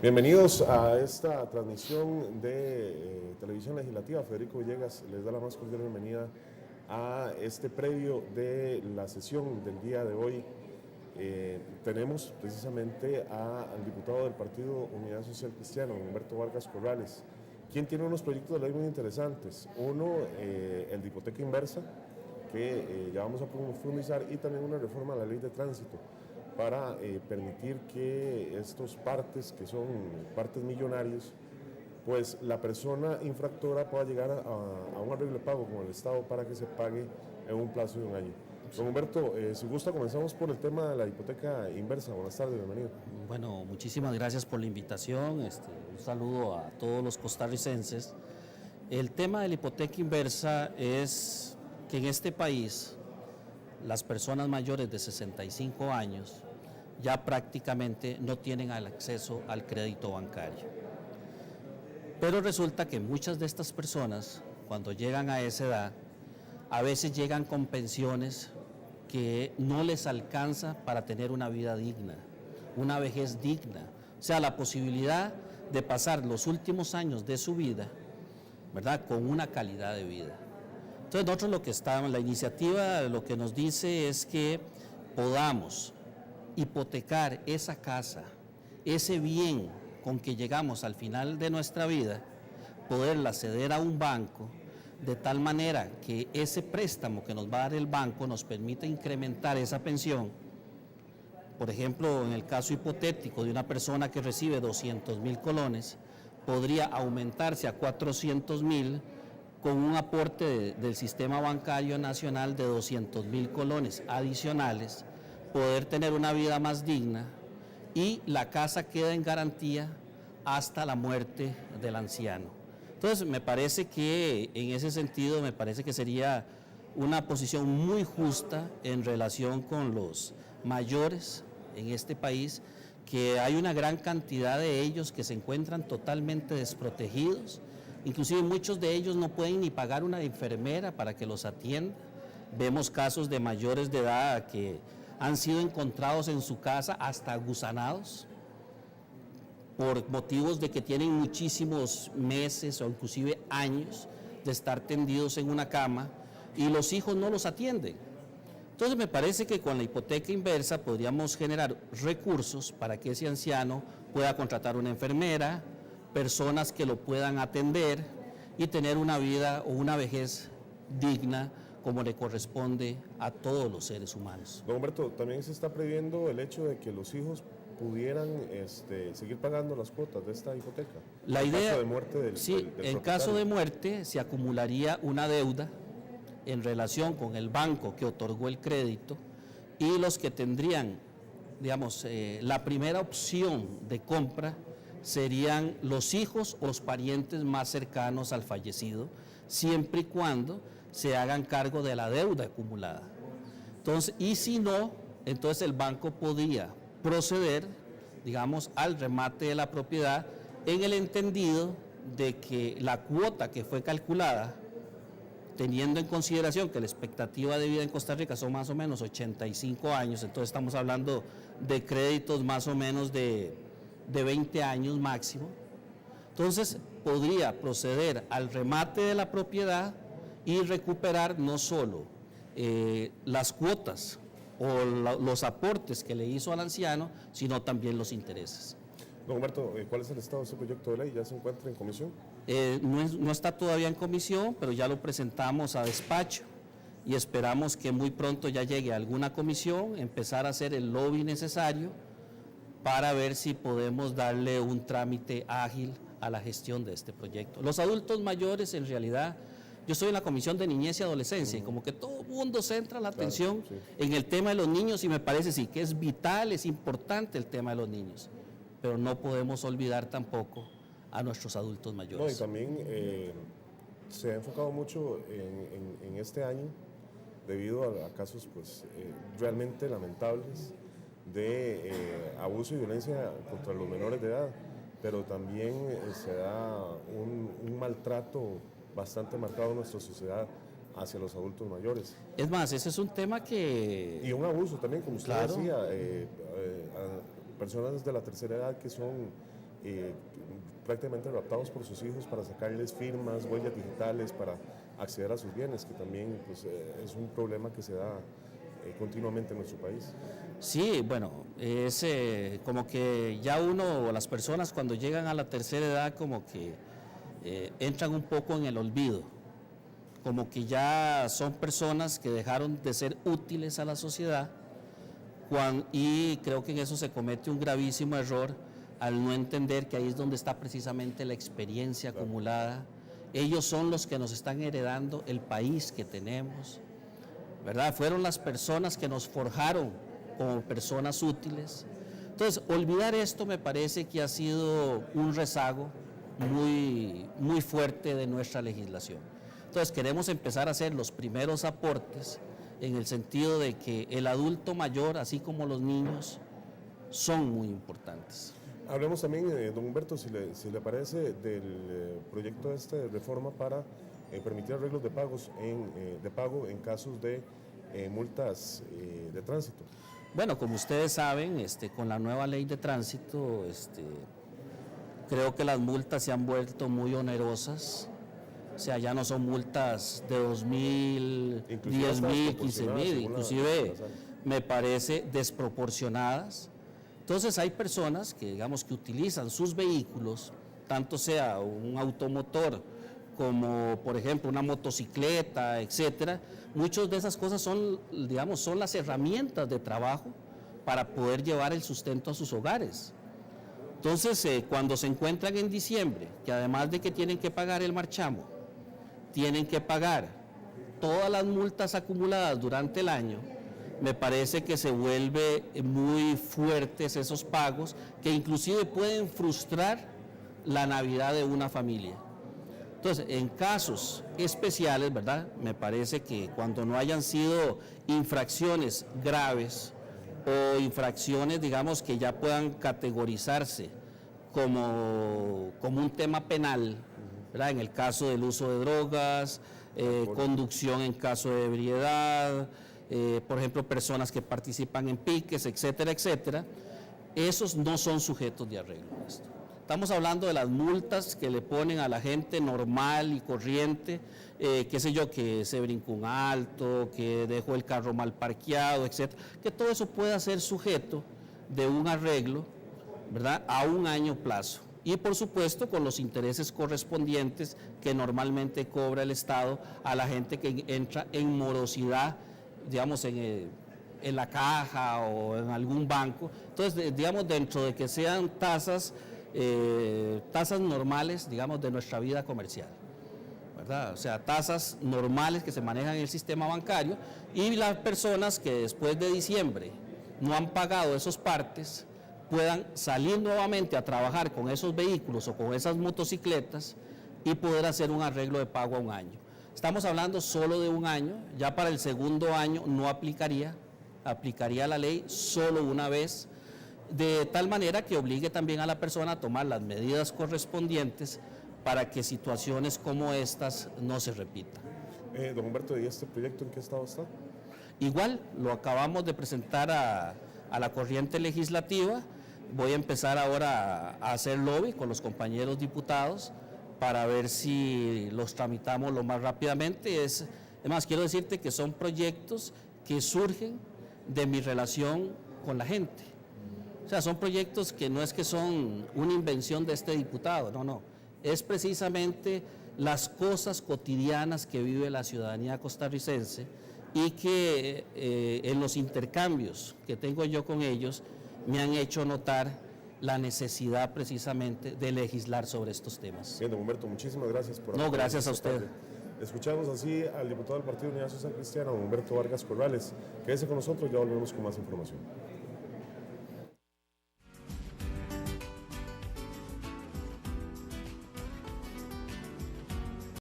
Bienvenidos a esta transmisión de Televisión Legislativa. Federico Villegas les da la más cordial bienvenida a este previo de la sesión del día de hoy. Tenemos precisamente al diputado del Partido Unidad Social Cristiana, Humberto Vargas Corrales, quien tiene unos proyectos de ley muy interesantes. Uno, el de hipoteca inversa, que ya vamos a profundizar, y también una reforma a la ley de tránsito para permitir que estos partes, que son partes millonarios, pues la persona infractora pueda llegar a un arreglo de pago con el Estado para que se pague en un plazo de un año. Don Humberto, si gusta, comenzamos por el tema de la hipoteca inversa. Buenas tardes, bienvenido. Bueno, muchísimas gracias por la invitación. Un saludo a todos los costarricenses. El tema de la hipoteca inversa es que en este país las personas mayores de 65 años ya prácticamente no tienen el acceso al crédito bancario. Pero resulta que muchas de estas personas, cuando llegan a esa edad, a veces llegan con pensiones que no les alcanza para tener una vida digna, una vejez digna. O sea, la posibilidad de pasar los últimos años de su vida, ¿verdad?, con una calidad de vida. Entonces nosotros la iniciativa lo que nos dice es que podamos hipotecar esa casa, ese bien con que llegamos al final de nuestra vida, poderla ceder a un banco, de tal manera que ese préstamo que nos va a dar el banco nos permita incrementar esa pensión. Por ejemplo, en el caso hipotético de una persona que recibe 200,000 colones, podría aumentarse a 400,000 con un aporte del sistema bancario nacional de 200,000 colones adicionales, poder tener una vida más digna, y la casa queda en garantía hasta la muerte del anciano. Entonces, me parece que en ese sentido, me parece que sería una posición muy justa en relación con los mayores en este país, que hay una gran cantidad de ellos que se encuentran totalmente desprotegidos. Inclusive muchos de ellos no pueden ni pagar una enfermera para que los atienda. Vemos casos de mayores de edad que han sido encontrados en su casa hasta gusanados por motivos de que tienen muchísimos meses o inclusive años de estar tendidos en una cama y los hijos no los atienden. Entonces me parece que con la hipoteca inversa podríamos generar recursos para que ese anciano pueda contratar una enfermera, personas que lo puedan atender y tener una vida o una vejez digna como le corresponde a todos los seres humanos. Don Humberto, también se está previendo el hecho de que los hijos pudieran seguir pagando las cuotas de esta hipoteca. La idea, en caso de muerte del en caso de muerte se acumularía una deuda en relación con el banco que otorgó el crédito, y los que tendrían, digamos, la primera opción de compra serían los hijos o los parientes más cercanos al fallecido, siempre y cuando se hagan cargo de la deuda acumulada. Entonces, y si no, entonces el banco podría proceder, digamos, al remate de la propiedad, en el entendido de que la cuota que fue calculada, teniendo en consideración que la expectativa de vida en Costa Rica son más o menos 85 años, entonces estamos hablando de créditos más o menos de 20 años máximo, entonces podría proceder al remate de la propiedad y recuperar no solo las cuotas o los aportes que le hizo al anciano, sino también los intereses. Don Humberto, ¿cuál es el estado de este proyecto de ley? ¿Ya se encuentra en comisión? No está todavía en comisión, pero ya lo presentamos a despacho y esperamos que muy pronto ya llegue a alguna comisión, empezar a hacer el lobby necesario para ver si podemos darle un trámite ágil a la gestión de este proyecto. Los adultos mayores, en realidad, yo estoy en la Comisión de Niñez y Adolescencia y como que todo el mundo centra la atención en el tema de los niños, y me parece sí que es vital, es importante el tema de los niños, pero no podemos olvidar tampoco a nuestros adultos mayores. No, y también se ha enfocado mucho en este año debido a casos pues, realmente lamentables de abuso y violencia contra los menores de edad, pero también se da un maltrato bastante marcado en nuestra sociedad hacia los adultos mayores. Es más, ese es un tema que... Y un abuso también, como usted Claro. decía, a personas de la tercera edad que son prácticamente raptados por sus hijos para sacarles firmas, huellas digitales, para acceder a sus bienes, que también pues, es un problema que se da continuamente en nuestro país. Sí, bueno, es como que ya uno o las personas cuando llegan a la tercera edad como que entran un poco en el olvido, como que ya son personas que dejaron de ser útiles a la sociedad y creo que en eso se comete un gravísimo error al no entender que ahí es donde está precisamente la experiencia acumulada. Ellos son los que nos están heredando el país que tenemos, ¿verdad? Fueron las personas que nos forjaron como personas útiles. Entonces, olvidar esto me parece que ha sido un rezago muy fuerte de nuestra legislación. Entonces, queremos empezar a hacer los primeros aportes en el sentido de que el adulto mayor, así como los niños, son muy importantes. Hablemos también, don Humberto, si le parece, del proyecto de reforma para permitir arreglos de pago en casos de multas de tránsito. Bueno, como ustedes saben, con la nueva ley de tránsito, creo que las multas se han vuelto muy onerosas. O sea, ya no son multas de 2.000, 10.000, 15.000, inclusive me parece desproporcionadas. Entonces hay personas que, digamos, que utilizan sus vehículos, tanto sea un automotor como, por ejemplo, una motocicleta, etcétera. Muchas de esas cosas son, digamos, son las herramientas de trabajo para poder llevar el sustento a sus hogares. Entonces, cuando se encuentran en diciembre, que además de que tienen que pagar el marchamo, tienen que pagar todas las multas acumuladas durante el año, me parece que se vuelve muy fuertes esos pagos que inclusive pueden frustrar la Navidad de una familia. Entonces, en casos especiales, ¿verdad? Me parece que cuando no hayan sido infracciones graves o infracciones, digamos, que ya puedan categorizarse como un tema penal, ¿verdad? En el caso del uso de drogas, conducción en caso de ebriedad, por ejemplo, personas que participan en piques, etcétera, etcétera, esos no son sujetos de arreglo. Estamos hablando de las multas que le ponen a la gente normal y corriente, qué sé yo, que se brincó un alto, que dejó el carro mal parqueado, etcétera, que todo eso pueda ser sujeto de un arreglo, ¿verdad?, a un año plazo. Y por supuesto con los intereses correspondientes que normalmente cobra el Estado a la gente que entra en morosidad, digamos, en la caja o en algún banco. Entonces, digamos, dentro de que sean tasas normales, digamos, de nuestra vida comercial, ¿verdad? O sea, tasas normales que se manejan en el sistema bancario, y las personas que después de diciembre no han pagado esos partes puedan salir nuevamente a trabajar con esos vehículos o con esas motocicletas y poder hacer un arreglo de pago a un año. Estamos hablando solo de un año, ya para el segundo año no aplicaría la ley solo una vez, de tal manera que obligue también a la persona a tomar las medidas correspondientes para que situaciones como estas no se repitan. Don Humberto, ¿y este proyecto en qué estado está? Igual, lo acabamos de presentar a la corriente legislativa. Voy a empezar ahora a hacer lobby con los compañeros diputados para ver si los tramitamos lo más rápidamente. Además, quiero decirte que son proyectos que surgen de mi relación con la gente. O sea, son proyectos que no es que son una invención de este diputado, no. Es precisamente las cosas cotidianas que vive la ciudadanía costarricense y que en los intercambios que tengo yo con ellos me han hecho notar la necesidad precisamente de legislar sobre estos temas. Bien, don Humberto, muchísimas gracias por... No, gracias a usted. Escuchamos así al diputado del Partido Unidad Social Cristiana, don Humberto Vargas Corrales. Quédese con nosotros, ya volvemos con más información.